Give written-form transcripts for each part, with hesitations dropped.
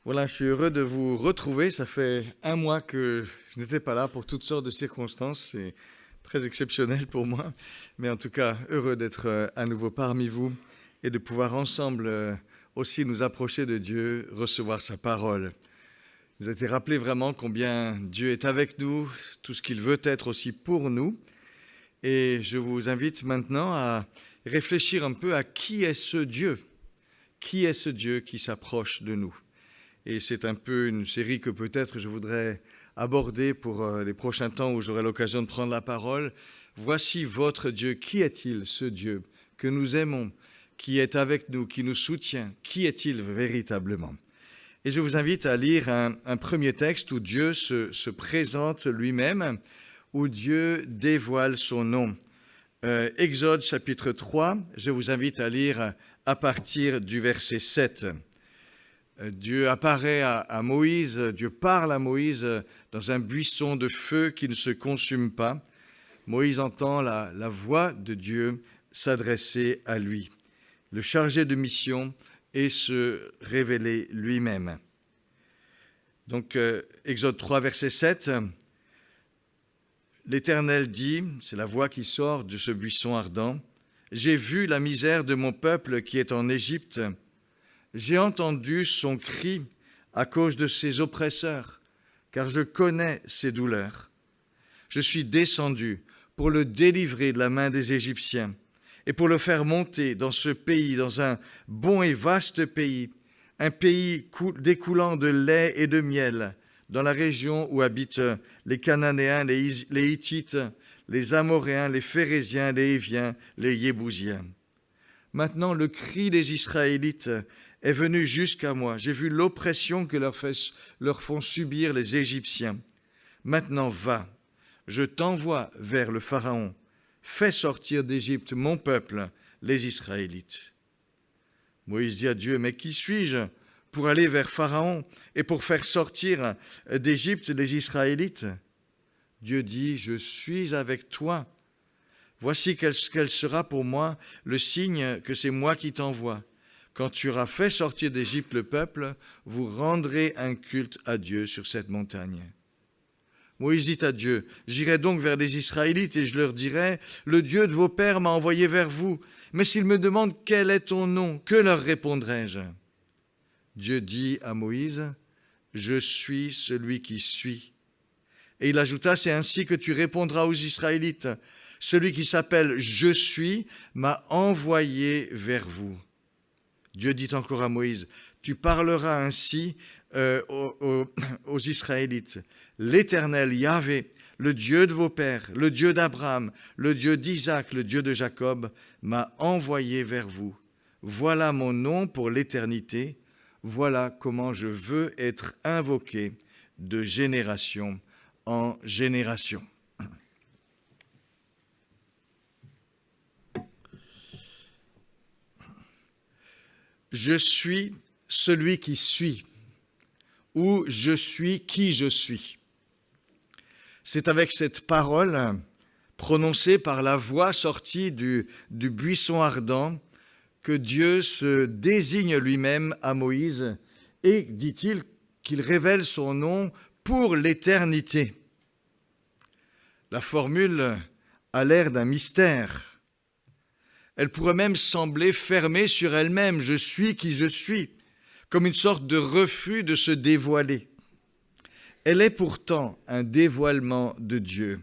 Voilà, je suis heureux de vous retrouver. Ça fait un mois que je n'étais pas là pour toutes sortes de circonstances. C'est très exceptionnel pour moi. Mais en tout cas, heureux d'être à nouveau parmi vous et de pouvoir ensemble aussi nous approcher de Dieu, recevoir sa parole. Vous avez été rappelé vraiment combien Dieu est avec nous, tout ce qu'il veut être aussi pour nous. Et je vous invite maintenant à réfléchir un peu à qui est ce Dieu. Qui est ce Dieu qui s'approche de nous? Et c'est un peu une série que peut-être je voudrais aborder pour les prochains temps où j'aurai l'occasion de prendre la parole. Voici votre Dieu. Qui est-il, ce Dieu que nous aimons, qui est avec nous, qui nous soutient? Qui est-il véritablement? Et je vous invite à lire un premier texte où Dieu se présente lui-même, où Dieu dévoile son nom. Exode chapitre 3, je vous invite à lire à partir du verset 7. Dieu apparaît à Moïse, Dieu parle à Moïse dans un buisson de feu qui ne se consume pas. Moïse entend la voix de Dieu s'adresser à lui, le charger de mission et se révéler lui-même. Donc, Exode 3, verset 7, l'Éternel dit, c'est la voix qui sort de ce buisson ardent, « J'ai vu la misère de mon peuple qui est en Égypte. J'ai entendu son cri à cause de ses oppresseurs, car je connais ses douleurs. Je suis descendu pour le délivrer de la main des Égyptiens et pour le faire monter dans ce pays, dans un bon et vaste pays, un pays découlant de lait et de miel, dans la région où habitent les Cananéens, les Hittites, les Amoréens, les Phéréziens, les Héviens, les Yébousiens. Maintenant, le cri des Israélites est venu jusqu'à moi. J'ai vu l'oppression que leur font subir les Égyptiens. Maintenant, va, je t'envoie vers le Pharaon. Fais sortir d'Égypte mon peuple, les Israélites. Moïse dit à Dieu, mais qui suis-je pour aller vers Pharaon et pour faire sortir d'Égypte les Israélites? Dieu dit, je suis avec toi. Voici quel sera pour moi le signe que c'est moi qui t'envoie. Quand tu auras fait sortir d'Égypte le peuple, vous rendrez un culte à Dieu sur cette montagne. Moïse dit à Dieu, j'irai donc vers les Israélites et je leur dirai, le Dieu de vos pères m'a envoyé vers vous. Mais s'ils me demandent quel est ton nom, que leur répondrai-je? Dieu dit à Moïse, je suis celui qui suis. Et il ajouta, c'est ainsi que tu répondras aux Israélites. Celui qui s'appelle Je suis m'a envoyé vers vous. Dieu dit encore à Moïse, tu parleras ainsi aux Israélites. L'Éternel Yahvé, le Dieu de vos pères, le Dieu d'Abraham, le Dieu d'Isaac, le Dieu de Jacob, m'a envoyé vers vous. Voilà mon nom pour l'éternité. Voilà comment je veux être invoqué de génération en génération. Je suis celui qui suis, ou je suis qui je suis. C'est avec cette parole prononcée par la voix sortie du buisson ardent que Dieu se désigne lui-même à Moïse et, dit-il, qu'il révèle son nom pour l'éternité. La formule a l'air d'un mystère. Elle pourrait même sembler fermée sur elle-même, je suis qui je suis, comme une sorte de refus de se dévoiler. Elle est pourtant un dévoilement de Dieu.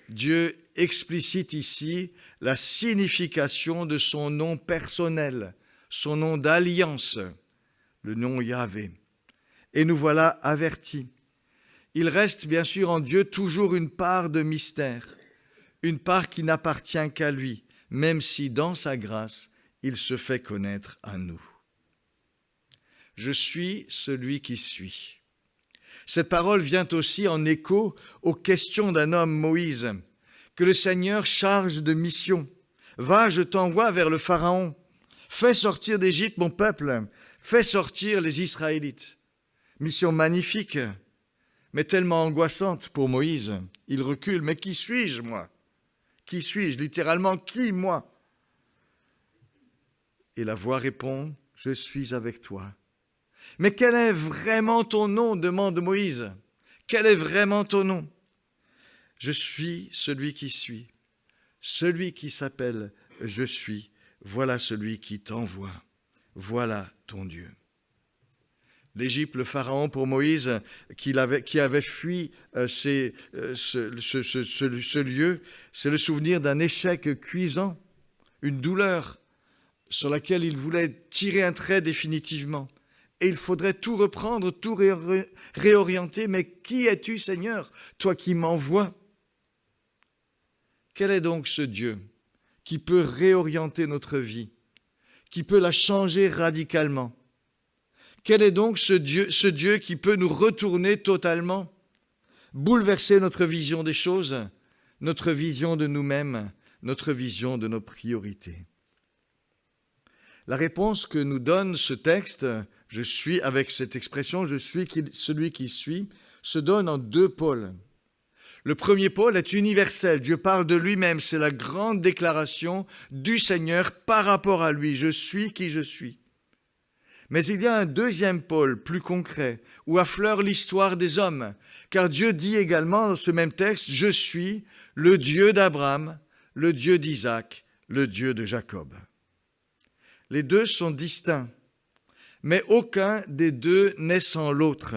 Dieu explicite ici la signification de son nom personnel, son nom d'alliance, le nom Yahvé. Et nous voilà avertis. Il reste bien sûr en Dieu toujours une part de mystère, une part qui n'appartient qu'à lui, même si dans sa grâce, il se fait connaître à nous. Je suis celui qui suis. Cette parole vient aussi en écho aux questions d'un homme, Moïse, que le Seigneur charge de mission. Va, je t'envoie vers le Pharaon. Fais sortir d'Égypte mon peuple. Fais sortir les Israélites. Mission magnifique, mais tellement angoissante pour Moïse. Il recule. Mais qui suis-je, moi? Qui suis-je? Littéralement, qui, moi? Et la voix répond, je suis avec toi. Mais quel est vraiment ton nom ? Demande Moïse. Quel est vraiment ton nom ? Je suis celui qui suis, celui qui s'appelle Je suis, voilà celui qui t'envoie, voilà ton Dieu. L'Égypte, le Pharaon pour Moïse, qui avait fui ce lieu, c'est le souvenir d'un échec cuisant, une douleur sur laquelle il voulait tirer un trait définitivement. Et il faudrait tout reprendre, tout réorienter. Mais qui es-tu, Seigneur, toi qui m'envoies ? Quel est donc ce Dieu qui peut réorienter notre vie, qui peut la changer radicalement ? Quel est donc ce Dieu qui peut nous retourner totalement, bouleverser notre vision des choses, notre vision de nous-mêmes, notre vision de nos priorités ? La réponse que nous donne ce texte, je suis, avec cette expression, je suis celui qui suis, se donne en deux pôles. Le premier pôle est universel. Dieu parle de lui-même. C'est la grande déclaration du Seigneur par rapport à lui. Je suis qui je suis. Mais il y a un deuxième pôle plus concret où affleure l'histoire des hommes. Car Dieu dit également dans ce même texte, je suis le Dieu d'Abraham, le Dieu d'Isaac, le Dieu de Jacob. Les deux sont distincts, mais aucun des deux n'est sans l'autre.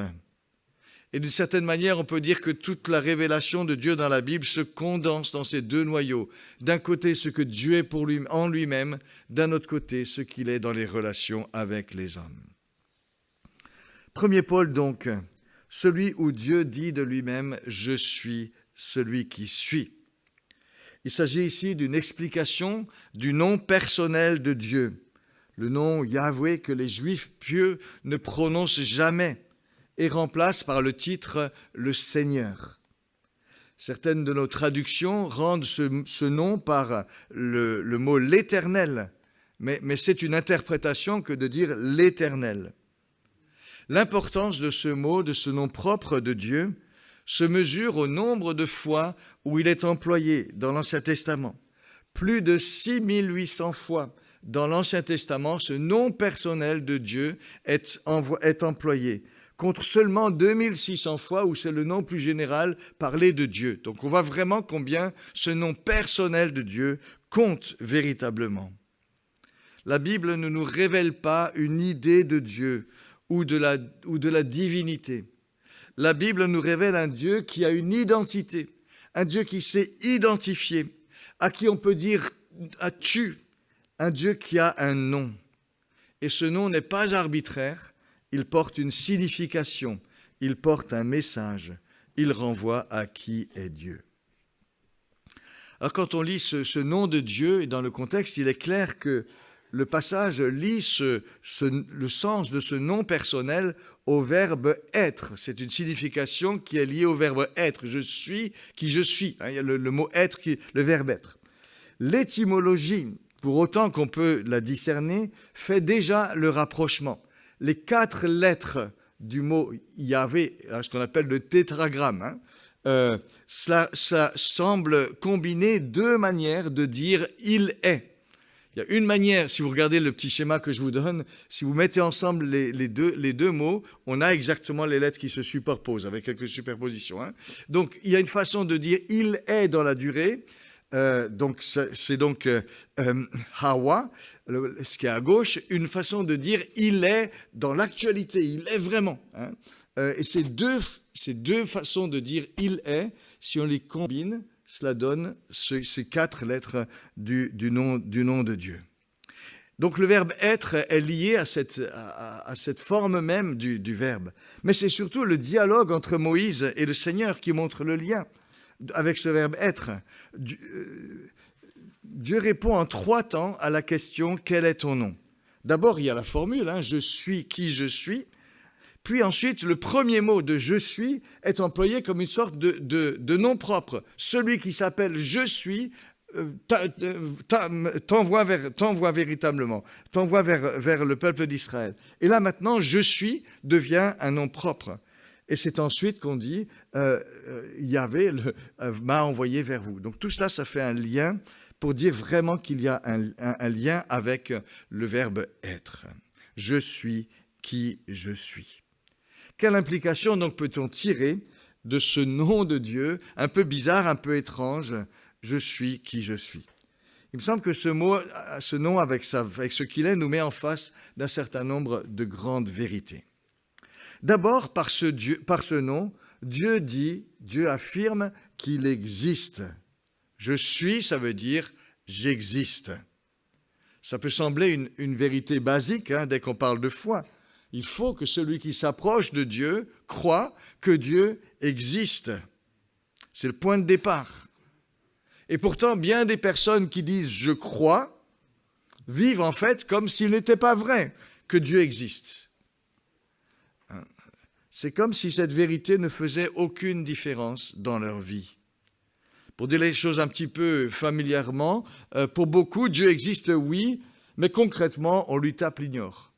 Et d'une certaine manière, on peut dire que toute la révélation de Dieu dans la Bible se condense dans ces deux noyaux. D'un côté, ce que Dieu est pour lui, en lui-même, d'un autre côté, ce qu'il est dans les relations avec les hommes. Premier pôle donc, celui où Dieu dit de lui-même « Je suis celui qui suis ». Il s'agit ici d'une explication du nom personnel de Dieu, le nom Yahweh que les Juifs pieux ne prononcent jamais, et remplace par le titre « le Seigneur ». Certaines de nos traductions rendent ce nom par le mot « l'Éternel », mais c'est une interprétation que de dire « l'Éternel ». L'importance de ce mot, de ce nom propre de Dieu, se mesure au nombre de fois où il est employé dans l'Ancien Testament. Plus de 6800 fois dans l'Ancien Testament, ce nom personnel de Dieu est employé, contre seulement 2600 fois où c'est le nom plus général parlé de Dieu. Donc on voit vraiment combien ce nom personnel de Dieu compte véritablement. La Bible ne nous révèle pas une idée de Dieu ou de la divinité. La Bible nous révèle un Dieu qui a une identité, un Dieu qui s'est identifié, à qui on peut dire « as-tu », un Dieu qui a un nom. Et ce nom n'est pas arbitraire, il porte une signification, il porte un message, il renvoie à qui est Dieu. Alors quand on lit ce nom de Dieu, et dans le contexte, il est clair que le passage lie le sens de ce nom personnel au verbe « être ». C'est une signification qui est liée au verbe « être ». Je suis qui je suis. Il y a le mot « être », le verbe « être ». L'étymologie, pour autant qu'on peut la discerner, fait déjà le rapprochement. Les 4 lettres du mot Yahvé, ce qu'on appelle le tétragramme, cela semble combiner 2 manières de dire « il est ». Il y a une manière, si vous regardez le petit schéma que je vous donne, si vous mettez ensemble les deux mots, on a exactement les lettres qui se superposent, avec quelques superpositions. Donc, il y a une façon de dire « il est » dans la durée. Donc, c'est donc Hawa, ce qui est à gauche, une façon de dire « il est » dans l'actualité, il est vraiment. Et ces deux façons de dire « il est », si on les combine, cela donne ces 4 lettres du nom de Dieu. Donc le verbe « être » est lié à cette forme même du verbe. Mais c'est surtout le dialogue entre Moïse et le Seigneur qui montre le lien avec ce verbe « être ». Dieu répond en 3 temps à la question « quel est ton nom ?» D'abord, il y a la formule « je suis qui je suis ». Puis ensuite, le premier mot de « je suis » est employé comme une sorte de nom propre. Celui qui s'appelle « je suis » t'envoie véritablement, t'envoie vers le peuple d'Israël. Et là maintenant, « je suis » devient un nom propre. Et c'est ensuite qu'on dit Yahvé m'a envoyé vers vous. Donc tout cela, ça fait un lien pour dire vraiment qu'il y a un lien avec le verbe « être ». Je suis qui je suis. Quelle implication donc peut-on tirer de ce nom de Dieu, un peu bizarre, un peu étrange, je suis qui je suis? Il me semble que ce nom, avec ce qu'il est, nous met en face d'un certain nombre de grandes vérités. D'abord, par ce nom, Dieu affirme qu'il existe. Je suis, ça veut dire j'existe. Ça peut sembler une vérité basique dès qu'on parle de foi. Il faut que celui qui s'approche de Dieu croit que Dieu existe. C'est le point de départ. Et pourtant, bien des personnes qui disent « je crois » vivent en fait comme s'il n'était pas vrai que Dieu existe. C'est comme si cette vérité ne faisait aucune différence dans leur vie. Pour dire les choses un petit peu familièrement, pour beaucoup, Dieu existe, oui, mais concrètement, on lui tape l'ignore.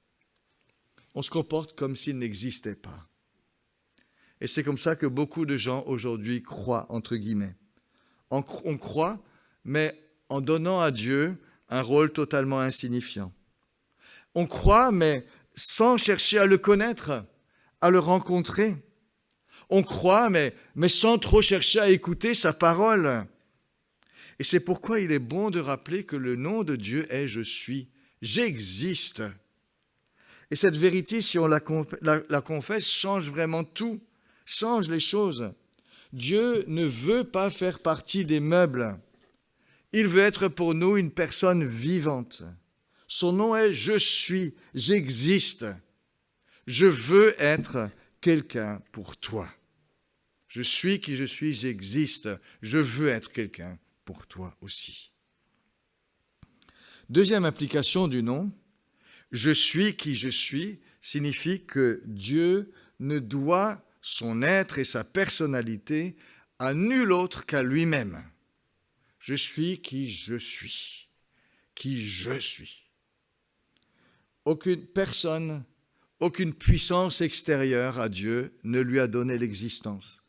On se comporte comme s'il n'existait pas. Et c'est comme ça que beaucoup de gens aujourd'hui croient, entre guillemets. On croit, mais en donnant à Dieu un rôle totalement insignifiant. On croit, mais sans chercher à le connaître, à le rencontrer. On croit, mais sans trop chercher à écouter sa parole. Et c'est pourquoi il est bon de rappeler que le nom de Dieu est « Je suis », j'existe. Et cette vérité, si on la confesse, change vraiment tout, change les choses. Dieu ne veut pas faire partie des meubles. Il veut être pour nous une personne vivante. Son nom est « Je suis », j'existe. Je veux être quelqu'un pour toi. Je suis qui je suis, j'existe. Je veux être quelqu'un pour toi aussi. Deuxième application du nom, je suis qui je suis, signifie que Dieu ne doit son être et sa personnalité à nul autre qu'à lui-même. Je suis qui je suis. Qui je suis. Aucune personne, aucune puissance extérieure à Dieu ne lui a donné l'existence,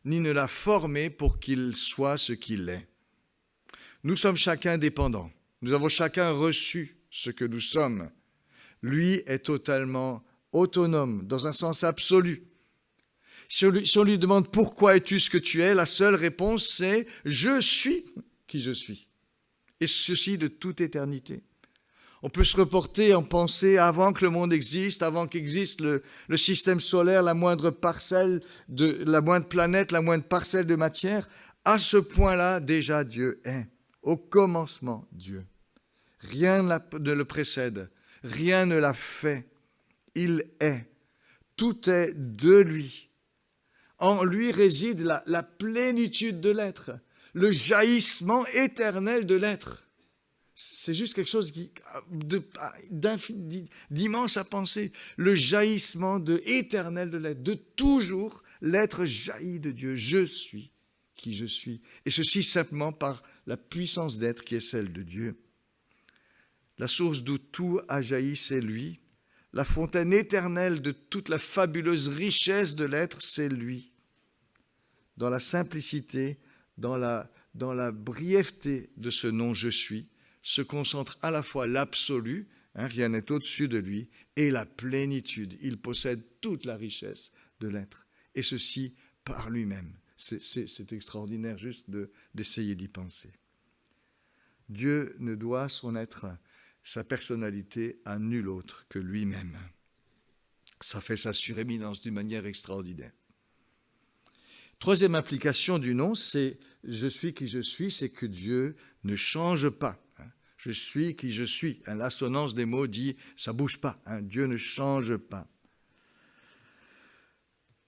ni ne l'a formé pour qu'il soit ce qu'il est. Nous sommes chacun dépendants. Nous avons chacun reçu ce que nous sommes. Lui est totalement autonome, dans un sens absolu. Si on lui demande « Pourquoi es-tu ce que tu es ?», la seule réponse c'est « Je suis qui je suis ». Et ceci de toute éternité. On peut se reporter en pensée avant que le monde existe, avant qu'existe le système solaire, la moindre parcelle, la moindre planète, la moindre parcelle de matière. À ce point-là, déjà Dieu est. Au commencement, Dieu. Rien ne le précède, rien ne l'a fait. Il est. Tout est de lui. En lui réside la plénitude de l'être, le jaillissement éternel de l'être. C'est juste quelque chose d'immense à penser. Le jaillissement éternel de l'être, de toujours, l'être jaillit de Dieu. Je suis qui je suis. Et ceci simplement par la puissance d'être qui est celle de Dieu. La source d'où tout a jailli, c'est lui. La fontaine éternelle de toute la fabuleuse richesse de l'être, c'est lui. Dans la simplicité, dans la brièveté de ce nom « Je suis », se concentre à la fois l'absolu, rien n'est au-dessus de lui, et la plénitude. Il possède toute la richesse de l'être, et ceci par lui-même. C'est extraordinaire juste d'essayer d'y penser. Dieu ne doit son être, sa personnalité à nul autre que lui-même. Ça fait sa suréminence d'une manière extraordinaire. Troisième implication du nom, c'est « Je suis qui je suis », c'est que Dieu ne change pas. Je suis qui je suis. L'assonance des mots dit « ça ne bouge pas ». Dieu ne change pas.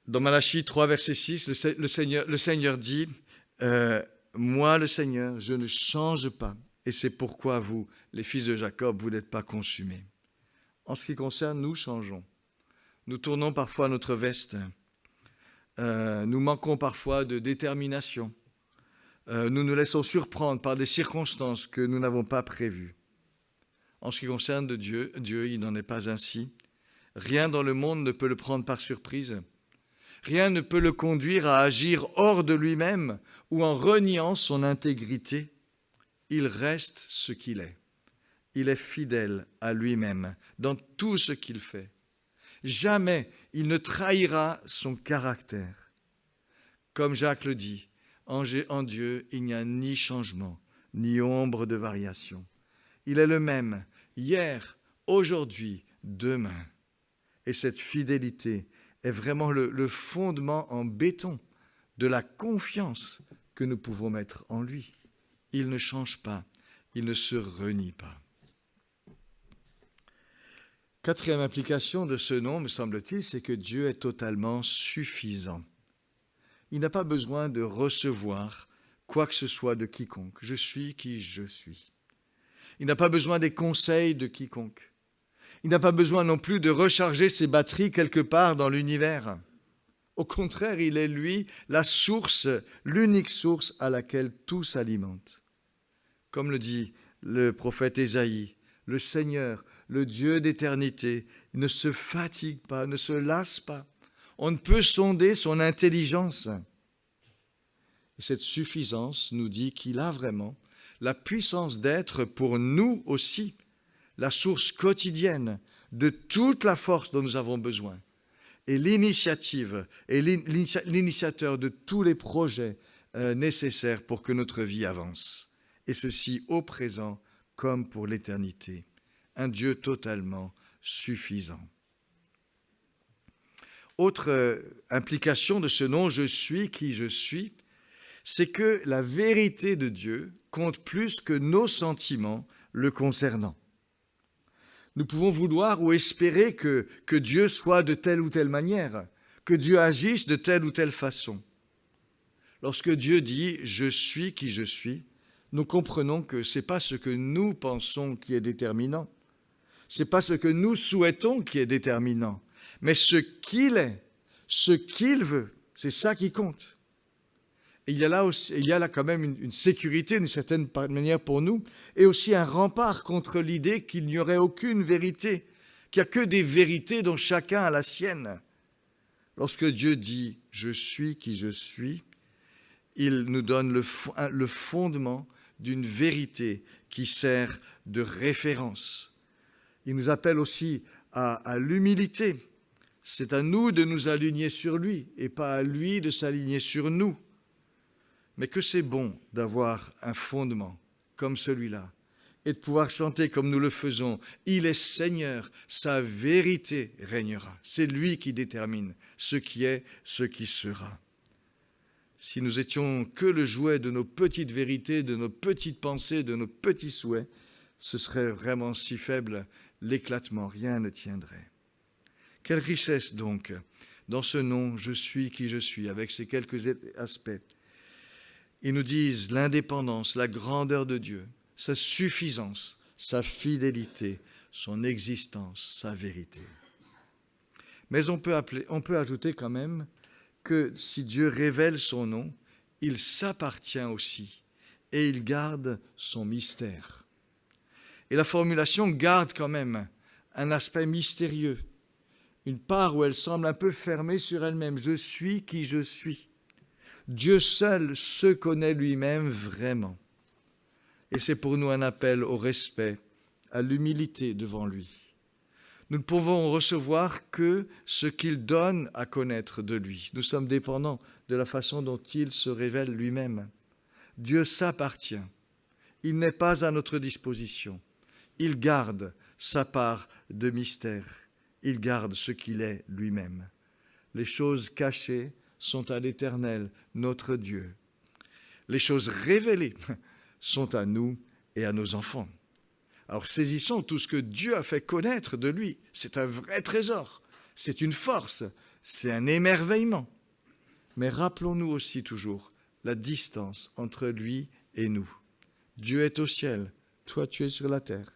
Dans Malachie 3, verset 6, le Seigneur dit « Moi, le Seigneur, je ne change pas. Et c'est pourquoi vous, les fils de Jacob, vous n'êtes pas consumés. » En ce qui concerne, nous changeons. Nous tournons parfois notre veste. Nous manquons parfois de détermination. Nous nous laissons surprendre par des circonstances que nous n'avons pas prévues. En ce qui concerne Dieu, il n'en est pas ainsi. Rien dans le monde ne peut le prendre par surprise. Rien ne peut le conduire à agir hors de lui-même ou en reniant son intégrité. Il reste ce qu'il est. Il est fidèle à lui-même dans tout ce qu'il fait. Jamais il ne trahira son caractère. Comme Jacques le dit, en Dieu, il n'y a ni changement, ni ombre de variation. Il est le même hier, aujourd'hui, demain. Et cette fidélité est vraiment le fondement en béton de la confiance que nous pouvons mettre en lui. Il ne change pas, il ne se renie pas. Quatrième implication de ce nom, me semble-t-il, c'est que Dieu est totalement suffisant. Il n'a pas besoin de recevoir quoi que ce soit de quiconque. Je suis qui je suis. Il n'a pas besoin des conseils de quiconque. Il n'a pas besoin non plus de recharger ses batteries quelque part dans l'univers. Au contraire, il est lui la source, l'unique source à laquelle tout s'alimente. Comme le dit le prophète Ésaïe, le Seigneur, le Dieu d'éternité, ne se fatigue pas, ne se lasse pas. On ne peut sonder son intelligence. Et cette suffisance nous dit qu'il a vraiment la puissance d'être pour nous aussi la source quotidienne de toute la force dont nous avons besoin et l'initiative et l'initiateur de tous les projets nécessaires pour que notre vie avance. Et ceci au présent comme pour l'éternité. Un Dieu totalement suffisant. Autre implication de ce nom, je suis qui je suis, c'est que la vérité de Dieu compte plus que nos sentiments le concernant. Nous pouvons vouloir ou espérer que Dieu soit de telle ou telle manière, que Dieu agisse de telle ou telle façon. Lorsque Dieu dit « je suis qui je suis », nous comprenons que ce n'est pas ce que nous pensons qui est déterminant, ce n'est pas ce que nous souhaitons qui est déterminant, mais ce qu'il est, ce qu'il veut, c'est ça qui compte. Et il y a là quand même une sécurité d'une certaine manière pour nous, et aussi un rempart contre l'idée qu'il n'y aurait aucune vérité, qu'il n'y a que des vérités dont chacun a la sienne. Lorsque Dieu dit « je suis qui je suis », il nous donne le fondement d'une vérité qui sert de référence. Il nous appelle aussi à l'humilité. C'est à nous de nous aligner sur lui et pas à lui de s'aligner sur nous. Mais que c'est bon d'avoir un fondement comme celui-là et de pouvoir chanter comme nous le faisons. Il est Seigneur, sa vérité régnera. C'est lui qui détermine ce qui est, ce qui sera. Si nous étions que le jouet de nos petites vérités, de nos petites pensées, de nos petits souhaits, ce serait vraiment si faible, l'éclatement, rien ne tiendrait. Quelle richesse donc dans ce nom, je suis qui je suis, avec ces quelques aspects. Ils nous disent l'indépendance, la grandeur de Dieu, sa suffisance, sa fidélité, son existence, sa vérité. Mais on peut ajouter quand même que si Dieu révèle son nom, il s'appartient aussi et il garde son mystère. Et la formulation garde quand même un aspect mystérieux, une part où elle semble un peu fermée sur elle-même. Je suis qui je suis. Dieu seul se connaît lui-même vraiment. Et c'est pour nous un appel au respect, à l'humilité devant lui. Nous ne pouvons recevoir que ce qu'il donne à connaître de lui. Nous sommes dépendants de la façon dont il se révèle lui-même. Dieu s'appartient. Il n'est pas à notre disposition. Il garde sa part de mystère. Il garde ce qu'il est lui-même. Les choses cachées sont à l'Éternel, notre Dieu. Les choses révélées sont à nous et à nos enfants. Alors saisissons tout ce que Dieu a fait connaître de lui. C'est un vrai trésor, c'est une force, c'est un émerveillement. Mais rappelons-nous aussi toujours la distance entre lui et nous. Dieu est au ciel, toi tu es sur la terre.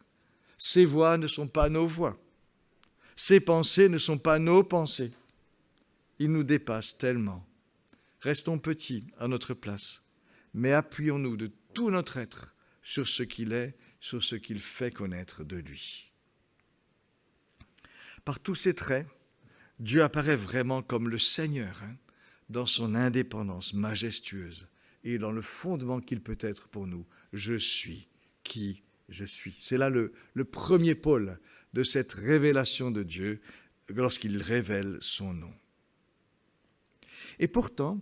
Ses voies ne sont pas nos voies. Ses pensées ne sont pas nos pensées. Il nous dépasse tellement. Restons petits à notre place, mais appuyons-nous de tout notre être sur ce qu'il est, sur ce qu'il fait connaître de lui. Par tous ces traits, Dieu apparaît vraiment comme le Seigneur, dans son indépendance majestueuse et dans le fondement qu'il peut être pour nous. Je suis qui je suis. C'est là le premier pôle de cette révélation de Dieu, lorsqu'il révèle son nom. Et pourtant,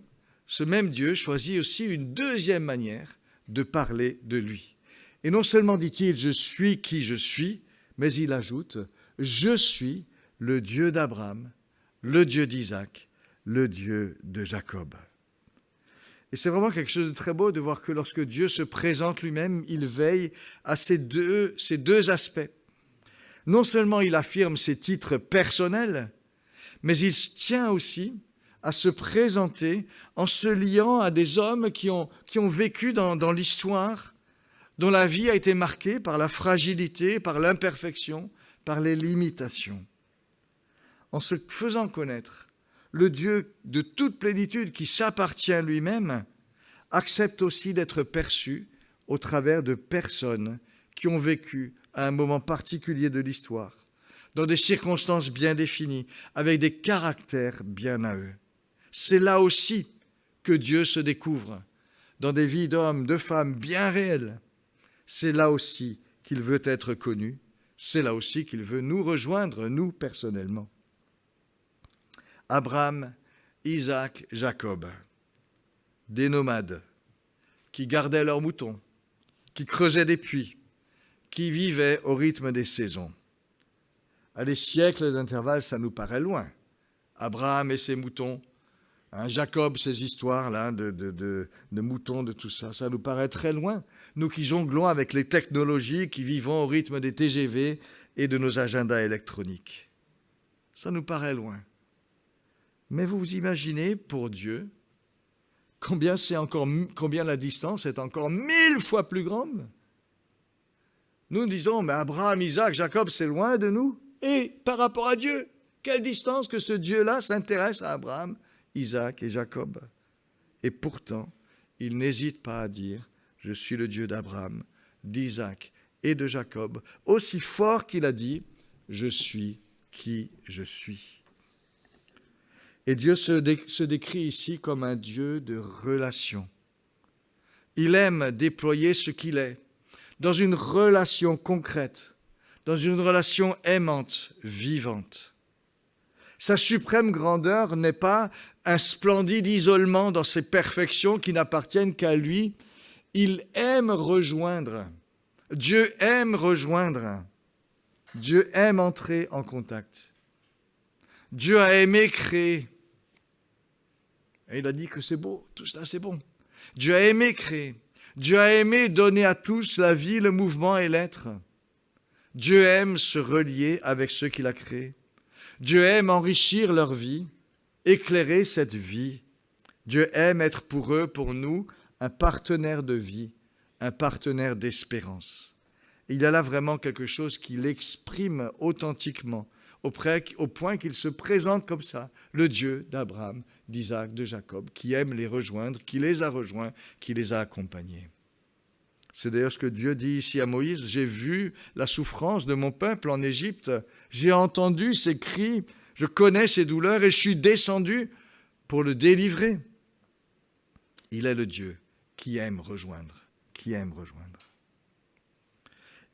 ce même Dieu choisit aussi une deuxième manière de parler de lui. Et non seulement dit-il « Je suis qui je suis », mais il ajoute « Je suis le Dieu d'Abraham, le Dieu d'Isaac, le Dieu de Jacob ». Et c'est vraiment quelque chose de très beau de voir que lorsque Dieu se présente lui-même, il veille à ces deux aspects. Non seulement il affirme ses titres personnels, mais il tient aussi à se présenter en se liant à des hommes qui ont vécu dans l'histoire, dont la vie a été marquée par la fragilité, par l'imperfection, par les limitations. En se faisant connaître, le Dieu de toute plénitude qui s'appartient lui-même accepte aussi d'être perçu au travers de personnes qui ont vécu à un moment particulier de l'histoire, dans des circonstances bien définies, avec des caractères bien à eux. C'est là aussi que Dieu se découvre, dans des vies d'hommes, de femmes bien réelles. C'est là aussi qu'il veut être connu, c'est là aussi qu'il veut nous rejoindre, nous personnellement. Abraham, Isaac, Jacob, des nomades qui gardaient leurs moutons, qui creusaient des puits, qui vivaient au rythme des saisons. À des siècles d'intervalle, ça nous paraît loin. Abraham et ses moutons, Jacob, ces histoires-là de moutons, de tout ça, ça nous paraît très loin. Nous qui jonglons avec les technologies, qui vivons au rythme des TGV et de nos agendas électroniques. Ça nous paraît loin. Mais vous imaginez, pour Dieu, combien la distance est encore 1000 fois plus grande. Nous disons, mais Abraham, Isaac, Jacob, c'est loin de nous. Et par rapport à Dieu, quelle distance que ce Dieu-là s'intéresse à Abraham, Isaac et Jacob. Et pourtant, il n'hésite pas à dire, je suis le Dieu d'Abraham, d'Isaac et de Jacob, aussi fort qu'il a dit, je suis qui je suis. Et Dieu se décrit ici comme un Dieu de relation. Il aime déployer ce qu'il est dans une relation concrète, dans une relation aimante, vivante. Sa suprême grandeur n'est pas un splendide isolement dans ses perfections qui n'appartiennent qu'à lui. Il aime rejoindre. Dieu aime rejoindre. Dieu aime entrer en contact. Dieu a aimé créer. Et il a dit que c'est beau, tout cela c'est bon. Dieu a aimé créer. Dieu a aimé donner à tous la vie, le mouvement et l'être. Dieu aime se relier avec ceux qu'il a créés. Dieu aime enrichir leur vie, éclairer cette vie. Dieu aime être pour eux, pour nous, un partenaire de vie, un partenaire d'espérance. Il y a là vraiment quelque chose qui l'exprime authentiquement, au point qu'il se présente comme ça, le Dieu d'Abraham, d'Isaac, de Jacob, qui aime les rejoindre, qui les a rejoints, qui les a accompagnés. C'est d'ailleurs ce que Dieu dit ici à Moïse, « J'ai vu la souffrance de mon peuple en Égypte, j'ai entendu ses cris, je connais ses douleurs et je suis descendu pour le délivrer. » Il est le Dieu qui aime rejoindre, qui aime rejoindre.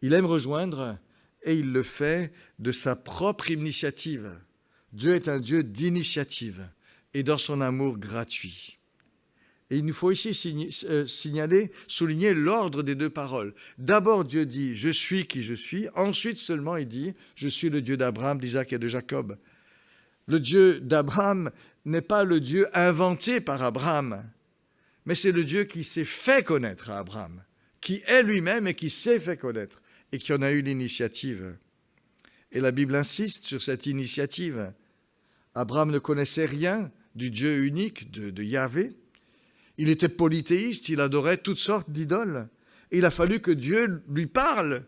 Il aime rejoindre et il le fait de sa propre initiative. Dieu est un Dieu d'initiative et dans son amour gratuit. Et il nous faut ici souligner l'ordre des deux paroles. D'abord, Dieu dit « Je suis qui je suis ». Ensuite seulement, il dit « Je suis le Dieu d'Abraham, d'Isaac et de Jacob ». Le Dieu d'Abraham n'est pas le Dieu inventé par Abraham, mais c'est le Dieu qui s'est fait connaître à Abraham, qui est lui-même et qui s'est fait connaître et qui en a eu l'initiative. Et la Bible insiste sur cette initiative. Abraham ne connaissait rien du Dieu unique de Yahvé. Il était polythéiste, il adorait toutes sortes d'idoles. Et il a fallu que Dieu lui parle,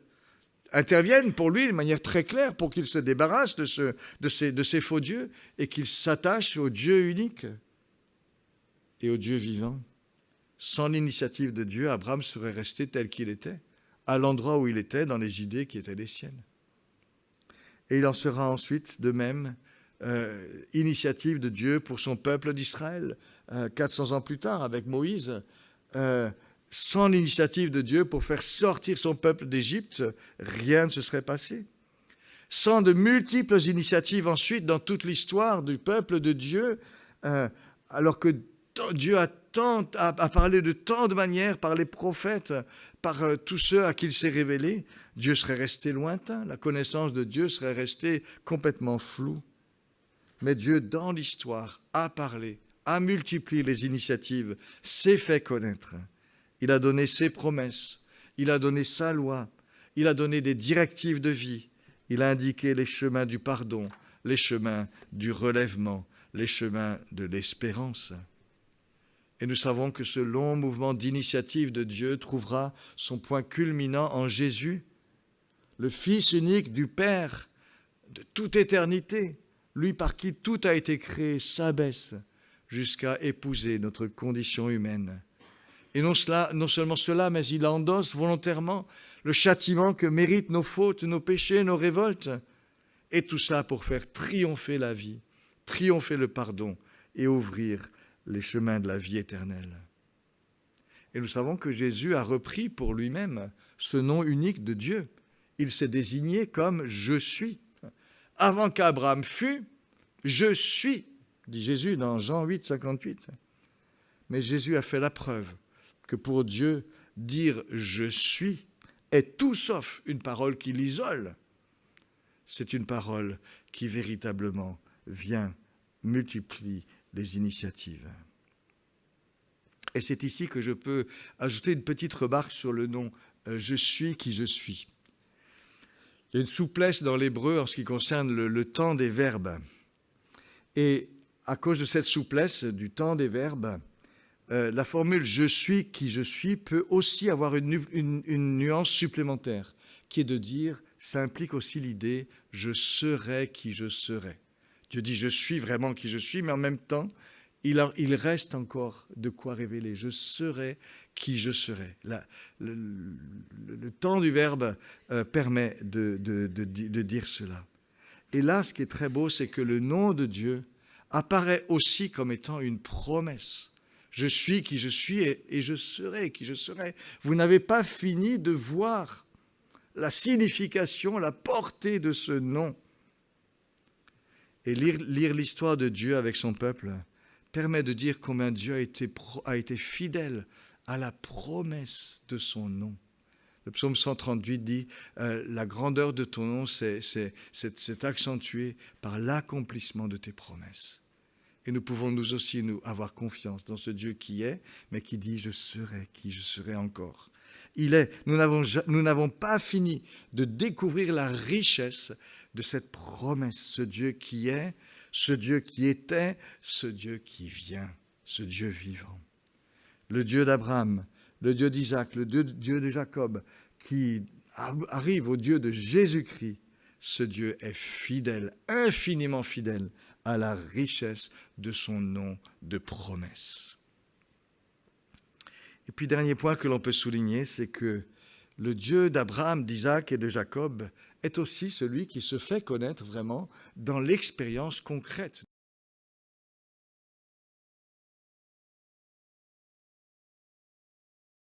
intervienne pour lui de manière très claire pour qu'il se débarrasse de ces faux dieux et qu'il s'attache au Dieu unique et au Dieu vivant. Sans l'initiative de Dieu, Abraham serait resté tel qu'il était, à l'endroit où il était, dans les idées qui étaient les siennes. Et il en sera ensuite de même initiative de Dieu pour son peuple d'Israël, 400 ans plus tard, avec Moïse. Sans l'initiative de Dieu pour faire sortir son peuple d'Égypte, rien ne se serait passé. sans de multiples initiatives ensuite dans toute l'histoire du peuple de Dieu, alors que Dieu a parlé de tant de manières par les prophètes, par tous ceux à qui il s'est révélé, Dieu serait resté lointain, la connaissance de Dieu serait restée complètement floue. Mais Dieu, dans l'histoire, a parlé, a multiplié les initiatives, s'est fait connaître. Il a donné ses promesses, il a donné sa loi, il a donné des directives de vie, il a indiqué les chemins du pardon, les chemins du relèvement, les chemins de l'espérance. Et nous savons que ce long mouvement d'initiative de Dieu trouvera son point culminant en Jésus, le Fils unique du Père de toute éternité, lui par qui tout a été créé, s'abaisse jusqu'à épouser notre condition humaine. Et non seulement cela, mais il endosse volontairement le châtiment que méritent nos fautes, nos péchés, nos révoltes. Et tout ça pour faire triompher la vie, triompher le pardon et ouvrir les chemins de la vie éternelle. Et nous savons que Jésus a repris pour lui-même ce nom unique de Dieu. Il s'est désigné comme « Je suis ». Avant qu'Abraham fût, « Je suis », dit Jésus dans Jean 8, 58. Mais Jésus a fait la preuve que pour Dieu, dire « Je suis » est tout sauf une parole qui l'isole. C'est une parole qui véritablement vient, multiplie les initiatives. Et c'est ici que je peux ajouter une petite remarque sur le nom « Je suis qui je suis ». Il y a une souplesse dans l'hébreu en ce qui concerne le temps des verbes. Et à cause de cette souplesse du temps des verbes, la formule « je suis qui je suis » peut aussi avoir une nuance supplémentaire, qui est de dire, ça implique aussi l'idée « je serai qui je serai ». Dieu dit « je suis vraiment qui je suis », mais en même temps, il reste encore de quoi révéler. Je serai qui je serai. Le temps du verbe permet de dire cela. Et là, ce qui est très beau, c'est que le nom de Dieu apparaît aussi comme étant une promesse. Je suis qui je suis et je serai qui je serai. Vous n'avez pas fini de voir la signification, la portée de ce nom. Et lire l'histoire de Dieu avec son peuple permet de dire combien Dieu a été fidèle à la promesse de son nom. Le psaume 138 dit « La grandeur de ton nom c'est accentuée par l'accomplissement de tes promesses ». Et nous pouvons nous aussi avoir confiance dans ce Dieu qui est, mais qui dit « Je serai qui je serai encore ». Il est. Nous n'avons pas fini de découvrir la richesse de cette promesse, ce Dieu qui est, ce Dieu qui était, ce Dieu qui vient, ce Dieu vivant. Le Dieu d'Abraham, le Dieu d'Isaac, le Dieu de Jacob, qui arrive au Dieu de Jésus-Christ, ce Dieu est fidèle, infiniment fidèle à la richesse de son nom de promesse. Et puis, dernier point que l'on peut souligner, c'est que le Dieu d'Abraham, d'Isaac et de Jacob est aussi celui qui se fait connaître vraiment dans l'expérience concrète